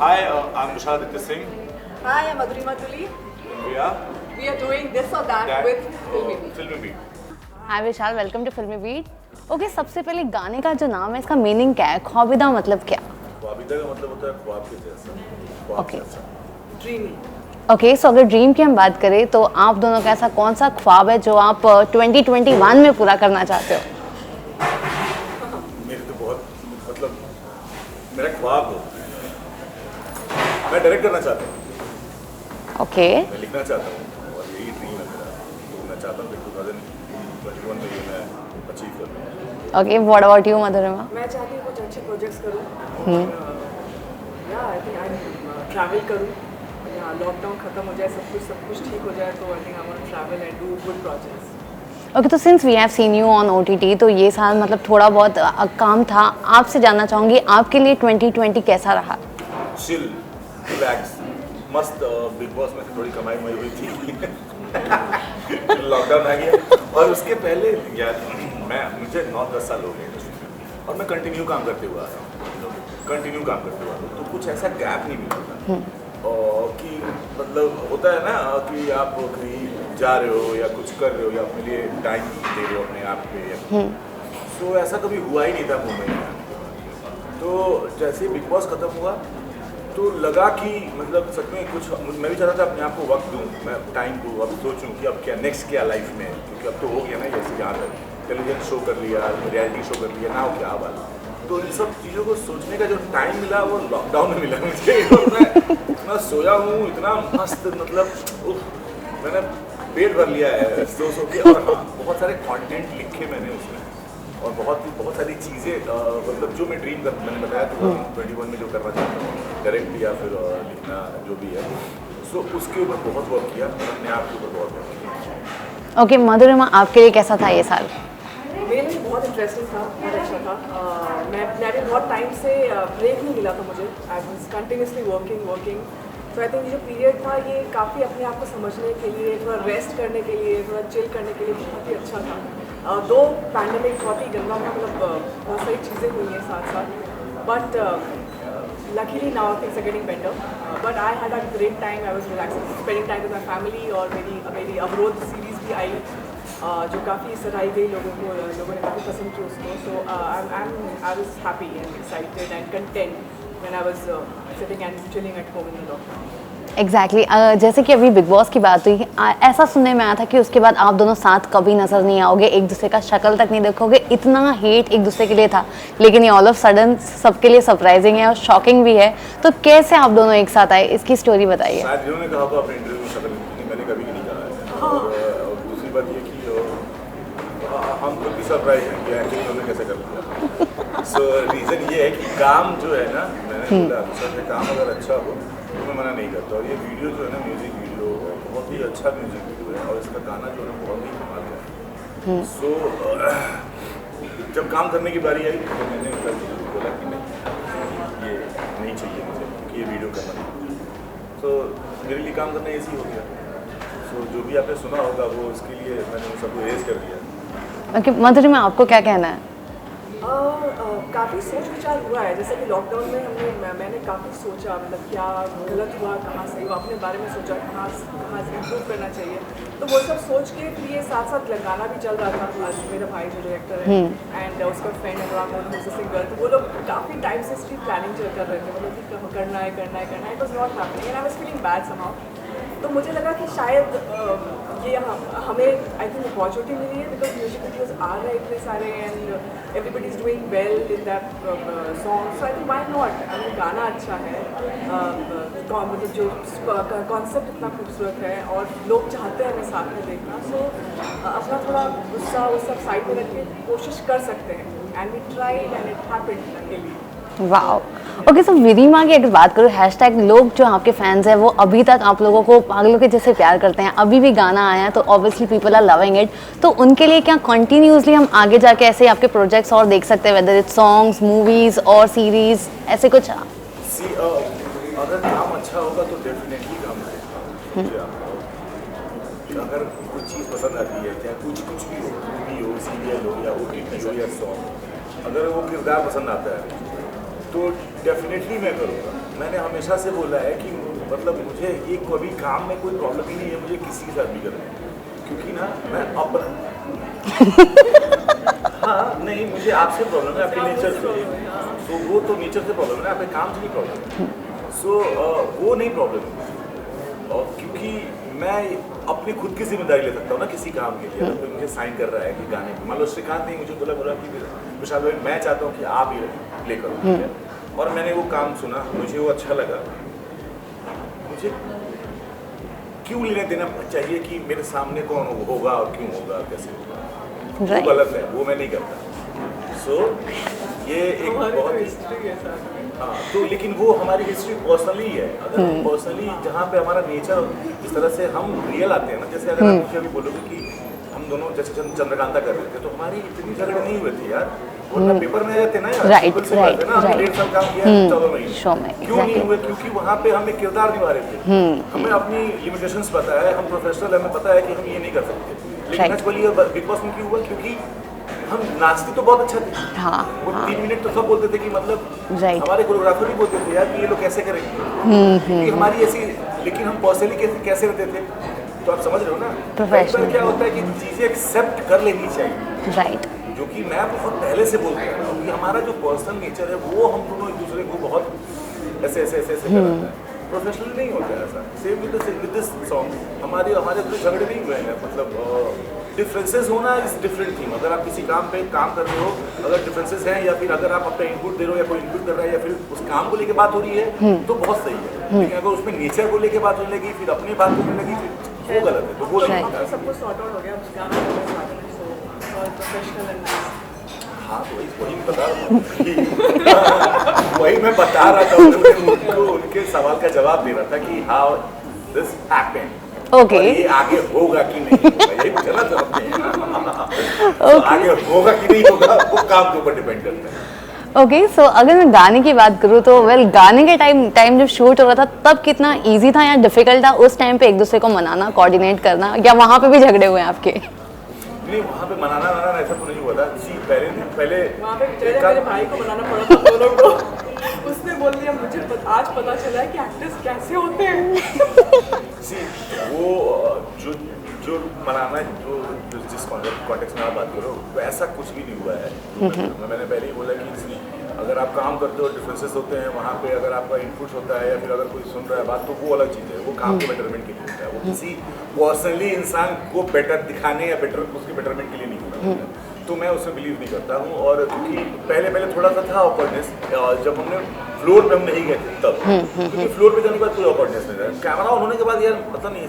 Hi, I'm Vishal Singh. Hi, I'm Madhurima Tuli. We are doing this or that with Filmy Beat. Hi Vishal, welcome to Filmy Beat. Okay, सबसे पहले गाने का जो नाम है इसका मीनिंग क्या है? ख्वाबिदा मतलब क्या? ख्वाबिदा का मतलब होता है ख्वाब के जैसा। Okay, dreamy. ओके, सो अगर ड्रीम की हम बात करें तो आप दोनों का ऐसा कौन सा ख्वाब है जो आप 2021 में पूरा करना चाहते हो? मेरे तो बहुत मतलब मेरा ख्वाब हो, मैं डायरेक्ट करना चाहता हूँ। ओके, मैं लिखना चाहता हूँ और यही ड्रीम है मेरा। तो मैं चाहता हूँ कि 2021 में ये मैं अचीव करूँ। ओके, व्हाट अबाउट यू मधुरिमा? मैं चाहती हूँ कुछ अच्छे प्रोजेक्ट्स करूँ। आई थिंक आई ट्रैवल करूँ। या लॉकडाउन खत्म हो जाए, सब कुछ ठीक हो जाए तो I think I want to travel and do good projects. Okay, तो since we have seen you on OTT, तो ये साल मतलब थोड़ा बहुत काम था। आपसे जानना चाहूँगी आपके लिए 2020 कैसा रहा? चिल, रिलैक्स, मस्त। बिग बॉस में से थोड़ी कमाई हुई थी। लॉकडाउन आ गया और उसके पहले यार मुझे 9-10 साल हो गए और मैं कंटिन्यू काम करते हुआ आ रहा हूँ। तो कुछ ऐसा गैप नहीं मिलता और कि मतलब होता है ना कि आप कहीं जा रहे हो या कुछ कर रहे हो या अपने लिए टाइम दे रहे हो अपने आप पे। सो ऐसा कभी हुआ ही नहीं था मुंबई में आने के बाद। तो जैसे बिग बॉस खत्म हुआ तो लगा कि मतलब सच में कुछ मैं भी चाहता था अपने आप को वक्त दूँ, मैं टाइम को अब सोचूं कि अब क्या नेक्स्ट क्या लाइफ में, क्योंकि अब तो हो गया ना जैसे यहाँ तक टेलीविजन शो कर लिया, रियलिटी शो कर लिया ना, क्या बात। तो इन सब चीज़ों को सोचने का जो टाइम मिला वो लॉकडाउन में मिला मुझे। मैं इतना सोया हूँ, इतना मस्त, मतलब मैंने पेट भर लिया है सो के। और हाँ, बहुत सारे कंटेंट लिखे मैंने उसमें और बहुत सारी चीज़ें मतलब जो मैं ड्रीम कर, मैंने बताया तो 2021 में जो करना चाहता हूँ डायरेक्ट या फिर लिखना जो भी है, सो उसके ऊपर बहुत वर्क किया, अपने आप के ऊपर बहुत वर्क किया। ओके, मधुरिमा आपके लिए कैसा था ये साल? मेरे लिए बहुत इंटरेस्टिंग था, बहुत अच्छा था। मैं बहुत टाइम से ब्रेक नहीं मिला था मुझे। I was continuously working. तो आई थिंक ये जो पीरियड था ये काफ़ी अपने आप को समझने के लिए, थोड़ा रेस्ट करने के लिए, थोड़ा चिल करने के लिए बहुत ही अच्छा था। दो पैंडमिक बहुत ही गंदा था, मतलब बहुत सारी चीज़ें हुई हैं साथ, but luckily now things are getting better. But I had a great time. I was relaxing, spending time with my family, और मेरी अवरोध सीरीज़ भी आई जो काफ़ी सराही गई, लोगों ने काफ़ी पसंद की उसको। So I was happy and excited and content when I was sitting and chilling at home in the lockdown. Exactly जैसे कि अभी बिग बॉस की बात हुई, ऐसा सुनने में आया था कि उसके बाद आप दोनों साथ कभी नजर नहीं आओगे, एक दूसरे का शक्ल तक नहीं देखोगे, इतना हेट एक दूसरे के लिए था। लेकिन ये ऑल ऑफ सडन सबके लिए सरप्राइजिंग है और शॉकिंग भी है। तो कैसे आप दोनों एक साथ आए, इसकी स्टोरी बताइए। शायद जिन्होंने कहा होगा अपने इंटरव्यू में शक्ल नहीं, मैंने कभी नहीं कहा है। और दूसरी बात ये कि हम खुद भी सरप्राइज हैं कि एक्चुअली उन्होंने कैसे कर लिया। सो रीज़न ये है कि काम जो है ना, मैंने बोला सर में काम अगर अच्छा हो तो मैं मना नहीं करता। और ये वीडियो जो है ना, म्यूज़िक वीडियो बहुत ही अच्छा म्यूज़िक वीडियो है और इसका गाना जो है ना बहुत ही कमाल का है। सो जब काम करने की बारी आई तो मैंने बोला कि नहीं, ये नहीं चाहिए मुझे कि ये वीडियो करना नहीं। तो मेरे लिए काम करना ऐसी हो गया। सो जो भी आपने सुना होगा वो इसके लिए मैंने सबको इरेज कर दिया। ओके, मधुरिमा आपको क्या कहना है? काफ़ी सोच विचार हुआ है। जैसे कि लॉकडाउन में मैंने काफ़ी सोचा, मतलब क्या गलत हुआ, कहाँ सही हुआ, अपने बारे में सोचा, कहाँ से इम्प्रूव करना चाहिए। तो वो सब सोच के फिर ये साथ गाना भी चल रहा था। आज मेरा भाई जो डायरेक्टर है एंड उसका फ्रेंड अनुराग मोहन सिंगर, तो वो लोग काफ़ी टाइम से इसकी प्लानिंग कर रहे थे, मतलब कि करना है। It was not happening and I was feeling bad somehow. तो मुझे लगा कि शायद ये हमें आई थिंक अपॉर्चुनिटी मिली है, बिकॉज म्यूजिक वीडियोज आ रहे हैं इतने सारे and everybody is doing well in that song. So I think why not. I mean गाना अच्छा है, मतलब जो कॉन्सेप्ट इतना खूबसूरत है और लोग चाहते हैं हमें साथ में देखना। सो अपना थोड़ा गुस्सा वो सब साइड में रख के कोशिश कर सकते हैं and we tried and it happened really. Wow, okay, so विरिमा की अगर बात करूँ, हैशटैग लोग जो आपके फैंस हैं वो अभी तक आप लोगों को पागलों के जैसे प्यार करते हैं। अभी भी गाना आया है तो obviously people are loving it. तो उनके लिए क्या कंटिन्यूसली हम आगे जाके ऐसे आपके प्रोजेक्ट्स और देख सकते हैं, वेदर इट्स सॉन्ग्स, मूवीज और सीरीज, ऐसे कुछ? अगर काम अच्छा होगा तो डेफिनेटली काम आएगा। अगर कोई चीज़ पसंद आती है, चाहे कुछ भी हो, मूवी हो, सीरियल हो या OTT हो या सॉन्ग, अगर वो किरदार पसंद आता है तो डेफिनेटली मैं करूँगा। मैंने हमेशा से बोला है कि मतलब मुझे ये कभी काम में कोई प्रॉब्लम ही नहीं है मुझे किसी के साथ भी करना, क्योंकि ना मैं अपना हाँ नहीं मुझे आपसे प्रॉब्लम है, आपके नेचर से, तो वो तो नेचर से प्रॉब्लम है ना, आपके काम से नहीं प्रॉब्लम है, सो वो नहीं प्रॉब्लम है। और क्योंकि मैं अपनी खुद की जिम्मेदारी ले सकता हूँ ना किसी काम के लिए, तो मुझे साइन कर रहा है कि गाने मान लो श्रीकांत ने मुझे बोला कि विशाल भाई मैं चाहता हूँ कि आप ये प्ले करो, ठीक है, और मैंने वो काम सुना, मुझे वो अच्छा लगा, मुझे क्यों लेने देना चाहिए कि मेरे सामने कौन होगा और क्यों होगा कैसे होगा, वो गलत है, वो मैं नहीं करता। सो ये एक बहुत हिस्ट्री है साथ में। हाँ तो लेकिन वो हमारी हिस्ट्री पर्सनली है, अगर पर्सनली जहाँ पे हमारा नेचर इस तरह से हम रियल आते हैं ना, जैसे अगर आप मुझे अभी बोलोगे कि हम दोनों जैसे चंद्रकांता कर रहे थे तो हमारी इतनी झगड़े नहीं हुए थे यार, वरना पेपर में आते ना यार, राइट बिल्कुल सही बात है ना, हमने 1.5 साल काम किया 14 महीने, शो में क्यों नहीं हुए, क्योंकि वहाँ पे हमें किरदार निभा रहे थे, हमें अपनी लिमिटेशंस पता है, हम प्रोफेशनल, हमें पता है कि हम ये नहीं कर सकते, लेकिन आज बोलिए बिग बॉस में क्यों हुआ, क्योंकि हम नाचते तो बहुत अच्छा थे, हाँ वो 3 मिनट तो सब बोलते थे कि मतलब हमारे कोरियोग्राफर भी बोलते थे यार कि ये लोग कैसे करेंगे, क्योंकि हमारी ऐसी, लेकिन हम पर्सनली कैसे रहते थे, तो आप समझ रहे हो ना, प्रोफेशनल क्या होता है कि चीजें एक्सेप्ट कर लेनी चाहिए, राइट, जो कि मैं बहुत पहले से बोलता हूँ, क्योंकि हमारा जो पर्सनल नेचर है वो हम दोनों एक दूसरे को बहुत ऐसे कराता है, प्रोफेशनल नहीं होता है ऐसा। सेम विद दिस सॉन्ग, हमारे कोई झगड़े नहीं हुए हैं, मतलब डिफरेंसेस होना इज डिफरेंट थिंग, अगर आप किसी काम पे काम कर रहे हो, अगर डिफरेंसेस हैं या फिर अगर आप अपना इनपुट दे रहे हो या कोई इनपुट कर रहा है या फिर उस काम को लेके बात हो रही है तो बहुत सही है, लेकिन अगर उसमें नेचर को लेके बात होने लगी, फिर अपनी बात होने लगी, फिर वो गलत है, तो वो नहीं होता है। सब कुछ सॉर्ट आउट हो गया, उसका प्रोफेशनल एंड हाँ तो वही बता रहा हूँ वही मैं बता रहा था उनको, उनके सवाल का जवाब दे रहा था कि हाउ दिस हैपेंड, ओके, ये आगे होगा कि नहीं होगा, यही मुझे ना समझ नहीं है। आगे होगा कि नहीं होगा वो काम के ऊपर डिपेंड करता है। ओके, सो अगर मैं गाने की बात करूँ तो वेल गाने के टाइम जब शूट हो रहा था तब कितना इजी था या डिफिकल्ट था उस टाइम पे एक दूसरे को मनाना, कोऑर्डिनेट करना, या वहाँ पे भी झगड़े हुए हैं आपके? नहीं वहाँ पे मनाना ऐसा तो नहीं हुआ था, पहले वहाँ पे मेरे भाई को बनाना पड़ा था दोनों को, उसने बोल दिया मुझे आज पता चला है कि एक्टर्स कैसे होते हैं। वो जो मनाना जिस कॉन्टेक्स्ट में आप बात करो वैसा कुछ भी नहीं हुआ है, मैंने पहले ही बोला कि अगर आप काम करते हो डिफरेंसेस होते हैं वहाँ पे, अगर आपका इनपुट होता है या फिर अगर कोई सुन रहा है बात तो वो अलग चीज़ है, वो काम के बेटरमेंट के लिए होता है, वो किसी पर्सनली इंसान को बेटर दिखाने या उसके बेटरमेंट के लिए नहीं होता है, तो मैं उसमें बिलीव नहीं करता हूँ। और क्योंकि पहले थोड़ा सा था ऑकवर्डनेस, जब हमने फ्लोर पे हम नहीं गए थे तब, क्योंकि फ्लोर पे जाने के बाद कोई ऑकवर्डनेस नहीं था, कैमरा ऑन होने के बाद यार पता नहीं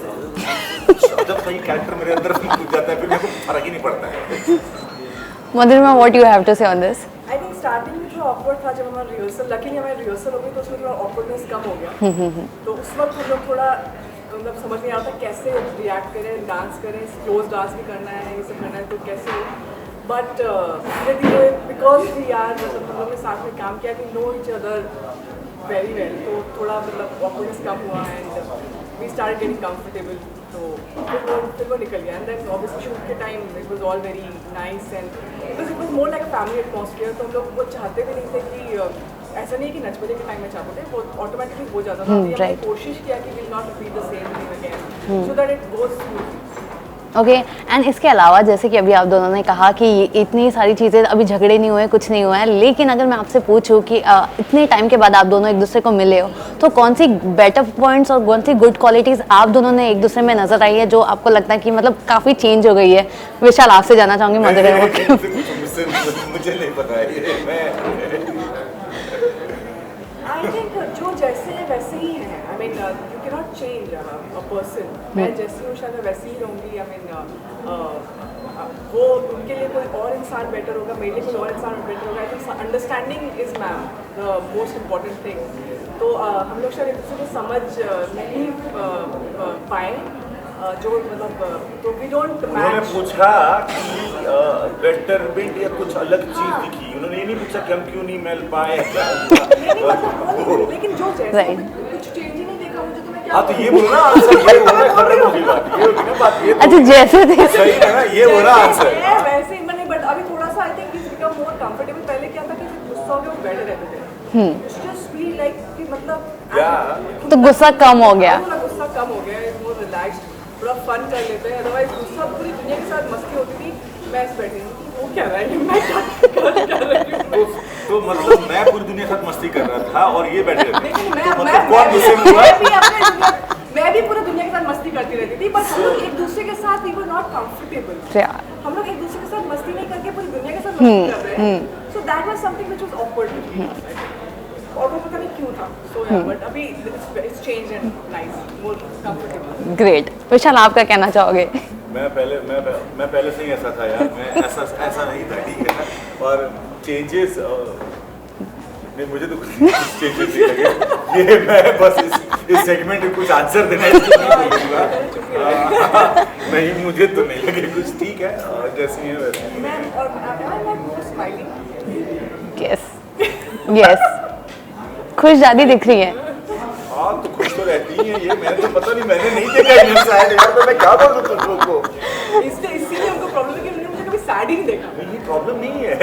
जब कहीं कैरेक्टर मेरे अंदर घुस जाता है फिर मेरे को फर्क ही नहीं पड़ता है। मधुरिमा, व्हाट यू हैव टू से on this? I think starting में थोड़ा ऑकवर्ड था जब हमारा रिहर्सल, लकीली हमारी रिहर्सल हो गई तो उसमें थोड़ा ऑकवर्डनेस कम हो गया, तो उस वक्त हम लोग थोड़ा मतलब समझ नहीं आता कैसे रिएक्ट करें, डांस करें, क्लोज डांस भी करना है, ये सब करना है तो कैसे, बट धीरे धीरे बिकॉज वी आर मतलब हम लोग ने साथ में काम किया, we know each other very well, तो थोड़ा मतलब ऑकवर्डनेस कम हुआ and we start getting comfortable, तो फिर वो निकल गया एंड देन ऑब्वियसली शूट के time it was all very nice and it was more like a family atmosphere, तो हम लोग वो चाहते भी नहीं थे कि ऐसा नहीं है कि नच बजे के टाइम में चाहते थे, वो ऑटोमेटिकली हो जाता था, हमने कोशिश किया कि will not repeat the same thing again so that it goes smoothly. Okay, and इसके अलावा जैसे कि अभी आप दोनों ने कहा कि इतनी सारी चीज़ें अभी झगड़े नहीं हुए, कुछ नहीं हुआ है, लेकिन अगर मैं आपसे पूछूं कि इतने टाइम के बाद आप दोनों एक दूसरे को मिले हो तो कौन सी बेटर पॉइंट्स और कौन सी गुड क्वालिटीज़ आप दोनों ने एक दूसरे में नजर आई है जो आपको लगता है कि मतलब काफ़ी चेंज हो गई है? विशाल, आपसे जानना चाहूँगी। मधुरिमा, मुझे नहीं पता है, आई थिंक जो जैसे है वैसे ही है, I mean you can not change a person, मैं जैसी हूँ शायद वैसी ही रहूँगी, आई मीन वो उनके लिए कोई और इंसान बेटर होगा, मेरे लिए कोई और इंसान बेटर होगा, I think understanding is ma'am the most important thing, तो हम लोग शायद एक दूसरे को समझ नहीं पाए, जो मतलब तो वी डोंट मैच। उन्होंने पूछा कि बेटरमेंट या कुछ अलग चीज दिखी, उन्होंने ये नहीं पूछा कि हम क्यों नहीं मिल पाए, लेकिन जो जैसे कुछ चेंज ही नहीं देखा मुझे, तो मैं क्या, हाँ तो ये बोलो ना आंसर, ये बोलना खत्म होगी बात, ये होगी ना बात, ये अच्छा जैसे थे सही है ना, ये बोला आंसर वैसे ही मैंने, बट अभी थोड़ा सा I think is become more comfortable, पहले क्या था कि गुस्सा हो गया वो बैठे रहते थे, जस्ट फील लाइक कि मतलब मतलब या तो गुस्सा कम हो गया। थोड़ा गुस्सा कम हो गया, मोर रिलैक्स्ड, थोड़ा फन कर लेते हैं। अदरवाइज गुस्सा पूरी दुनिया के साथ मस्ती होती थी, मैं ऐसे बैठी हूँ वो क्या रहा है, मैं क्या कर रही हूँ। तो मतलब मैं पूरी दुनिया के साथ मस्ती कर रहा था और ये बैठे थे। लेकिन तो मतलब कौन गुस्से में हुआ? मैं भी पूरी दुनिया के साथ मस्ती करती रहती थी, बट हम लोग एक दूसरे के साथ वी वर नॉट कंफर्टेबल। हम लोग एक दूसरे के साथ मस्ती नहीं करके पूरी दुनिया के साथ मस्ती कर रहे हैं। So that was something which was awkward और वो पता नहीं क्यों था। सो या बट अभी it's change and nice, more comfortable. Great. Vishal, आप क्या कहना चाहोगे? मैं पहले से ही ऐसा था यार, मैं ऐसा नहीं था, ठीक है ना। और चेंजेस नहीं, मुझे तो कुछ चेंजेस नहीं लगे। ये मैं बस इस सेगमेंट में कुछ आंसर देना इसके लिए बोलूँगा। नहीं, मुझे तो नहीं लगे कुछ, ठीक है जैसी है वैसी। मैं और I like more smiling. Yes, खुश ज्यादा दिख रही है। हाँ तो खुश तो रहती ही है ये, मैंने तो पता नहीं, मैंने नहीं देखा इन्हें शायद यार, तो मैं क्या बोलूँ तुम लोग को। इसीलिए हमको प्रॉब्लम है कि उन्होंने मुझे कभी सैड ही नहीं देखा। ये प्रॉब्लम नहीं है,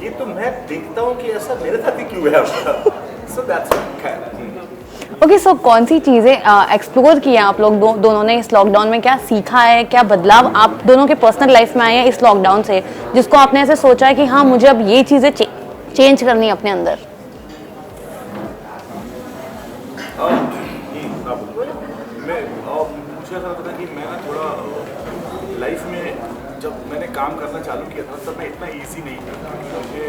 ये तो मैं देखता हूँ कि ऐसा मेरे साथ ही क्यों है आपका। सो दैट्स खैर। ओके, सो कौन सी चीज़ें एक्सप्लोर किया आप लोग दोनों ने इस लॉकडाउन में? क्या सीखा है, क्या बदलाव आप दोनों के पर्सनल लाइफ में आए हैं इस लॉकडाउन से, जिसको आपने ऐसे सोचा है कि हाँ मुझे अब ये चीज़ें चेंज करनी है अपने अंदर? मुझे ऐसा लगता था कि मैं ना थोड़ा लाइफ में जब मैंने काम करना चालू किया था तब मैं इतना इजी नहीं था, क्योंकि मुझे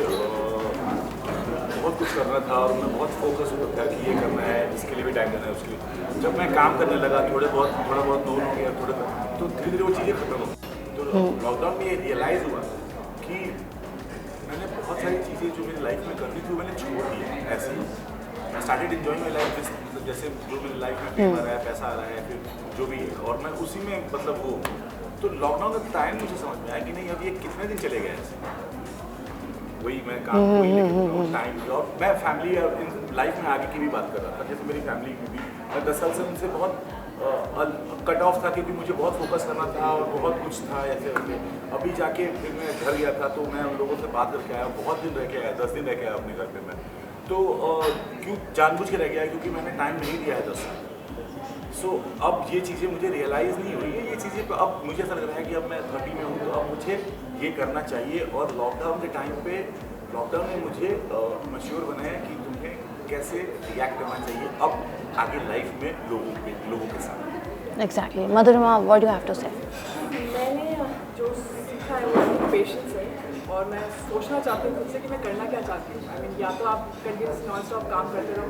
बहुत कुछ करना था और मैं बहुत फोकस होता था कि ये करना है, इसके लिए भी टाइम देना है, उसके लिए। जब मैं काम करने लगा थोड़ा बहुत दूर हो गया, तो धीरे धीरे वो चीज़ें खत्म हो गई। तो लॉकडाउन में ये रियलाइज़ हुआ कि मैंने बहुत सारी चीज़ें जो मेरी लाइफ में करनी थी वो मैंने छोड़ दी ऐसे ही। I started enjoying my life, जैसे जो मेरी लाइफ में फेम आ रहा है, पैसा आ रहा है, फिर जो भी है, और मैं उसी में मतलब वो। तो लॉकडाउन का टाइम मुझे समझ में आया कि नहीं अब ये कितने दिन चले गए ऐसे, वही मैं काम वही टाइम। और मैं फैमिली और लाइफ में आगे की भी बात कर रहा था, जैसे मेरी फैमिली की भी मैं 10 साल से उनसे बहुत कट ऑफ था, क्योंकि मुझे बहुत फोकस करना था और बहुत कुछ था ऐसे वैसे। अभी जाके फिर मैं घर गया था तो मैं उन लोगों से बात करके आया, बहुत दिन रह के आया, 10 दिन रह के आया अपने घर पे मैं। तो क्यों जानबूझ के रह गया, क्योंकि मैंने टाइम नहीं दिया है 10 साल। सो अब ये चीज़ें मुझे रियलाइज़ नहीं हुई है, ये चीज़ें तो अब मुझे ऐसा लग रहा है कि अब मैं 30 में हूँ तो अब मुझे ये करना चाहिए। और लॉकडाउन के टाइम पे लॉकडाउन ने मुझे मश्हूर बनाया कि तुम्हें कैसे रिएक्ट करना चाहिए अब आगे लाइफ में लोगों के साथ। Exactly. Madhurima, what you have to say? मैंने जो सीखा है वो पेशेंस है, और मैं सोचना चाहती हूँ खुद से कि मैं करना क्या चाहती हूँ। आई मीन या तो आप कंटिन्यूस नॉन स्टॉप काम करते रहो,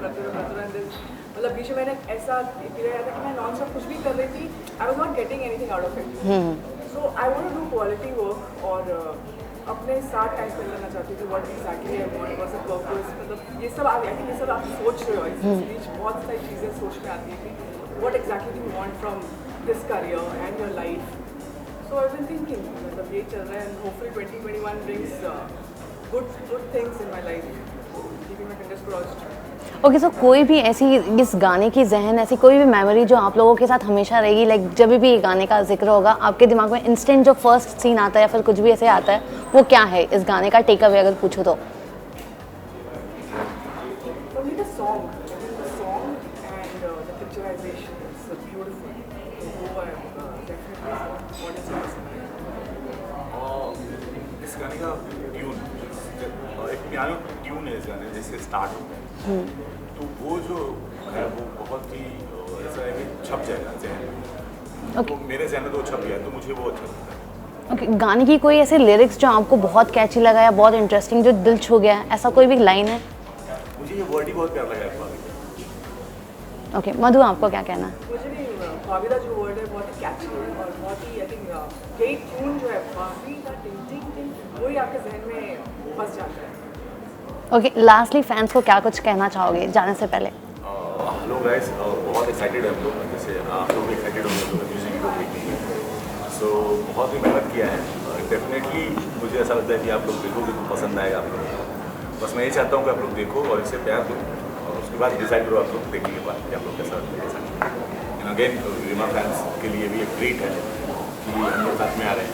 मतलब बीच में मैंने ऐसा पीरियड आया था कि मैं नॉन स्टॉप कुछ भी कर रही थी, I was not getting anything out of it. So I want to do quality work और अपने साथ टाइम स्पेंड करना चाहती थी। What exactly I want, what's the purpose, मतलब ये सब आई थिंक ये सब आप सोच रहे हो, इस बीच बहुत सारी चीज़ें सोच में आती है कि what exactly do you want from this career and your life. So I've been thinking, मतलब ये चल रहा है, and hopefully 2021 brings good things in my life. Keeping my fingers crossed. Okay, so कोई भी ऐसी इस गाने की जहन ऐसी कोई भी मेमोरी जो आप लोगों के साथ हमेशा रहेगी, लाइक जब भी ये गाने का जिक्र होगा आपके दिमाग में इंस्टेंट जो फर्स्ट सीन आता है या फिर कुछ भी ऐसे आता है, वो क्या है इस गाने का टेक अवे अगर पूछो तो? For me the song and the picturization is beautiful. So definitely what is it? इस गाने का ट्यून, एक पियानो ट्यून है इस गाने जिससे स्टार्ट होता है, तो वो जो है वो बहुत ही ऐसा है कि छप जाएगा जहन में। Okay. तो मेरे जहन में तो छप गया, तो मुझे वो अच्छा लगता है। ओके, गाने की कोई ऐसे लिरिक्स जो आपको बहुत कैची लगा या बहुत इंटरेस्टिंग जो दिल छू गया है, ऐसा कोई भी लाइन है? मुझे ये वर्ड ही बहुत प्यारा लगा है। ओके, मधु आपको क्या कहना है? मुझे भी फाविदा जो वर्ड है बहुत ही कैची है और बहुत ही आई थिंक यही ट्यून जो है फाविदा टिंग टिंग टिंग वही आपके जहन में फंस जाता है। ओके, लास्टली फैंस को क्या कुछ कहना चाहोगे जाने से पहले? हेलो गाइस, बहुत एक्साइटेड है हम लोग, जैसे आप लोग एक्साइटेड होंगे तो म्यूजिक वीडियो देखने के। सो बहुत ही मेहनत किया है, डेफिनेटली मुझे ऐसा लगता है कि आप लोग देखोगे तो पसंद आएगा आप लोगों को। बस मैं ये चाहता हूँ कि आप लोग देखो और इसे प्यार दो, और उसके बाद डिसाइड करो आप लोग देखने के बाद कि आप लोग कैसा लगता है। अगेन रीमा फैंस के लिए भी एक ट्रीट है कि हम लोग साथ में आ रहे हैं।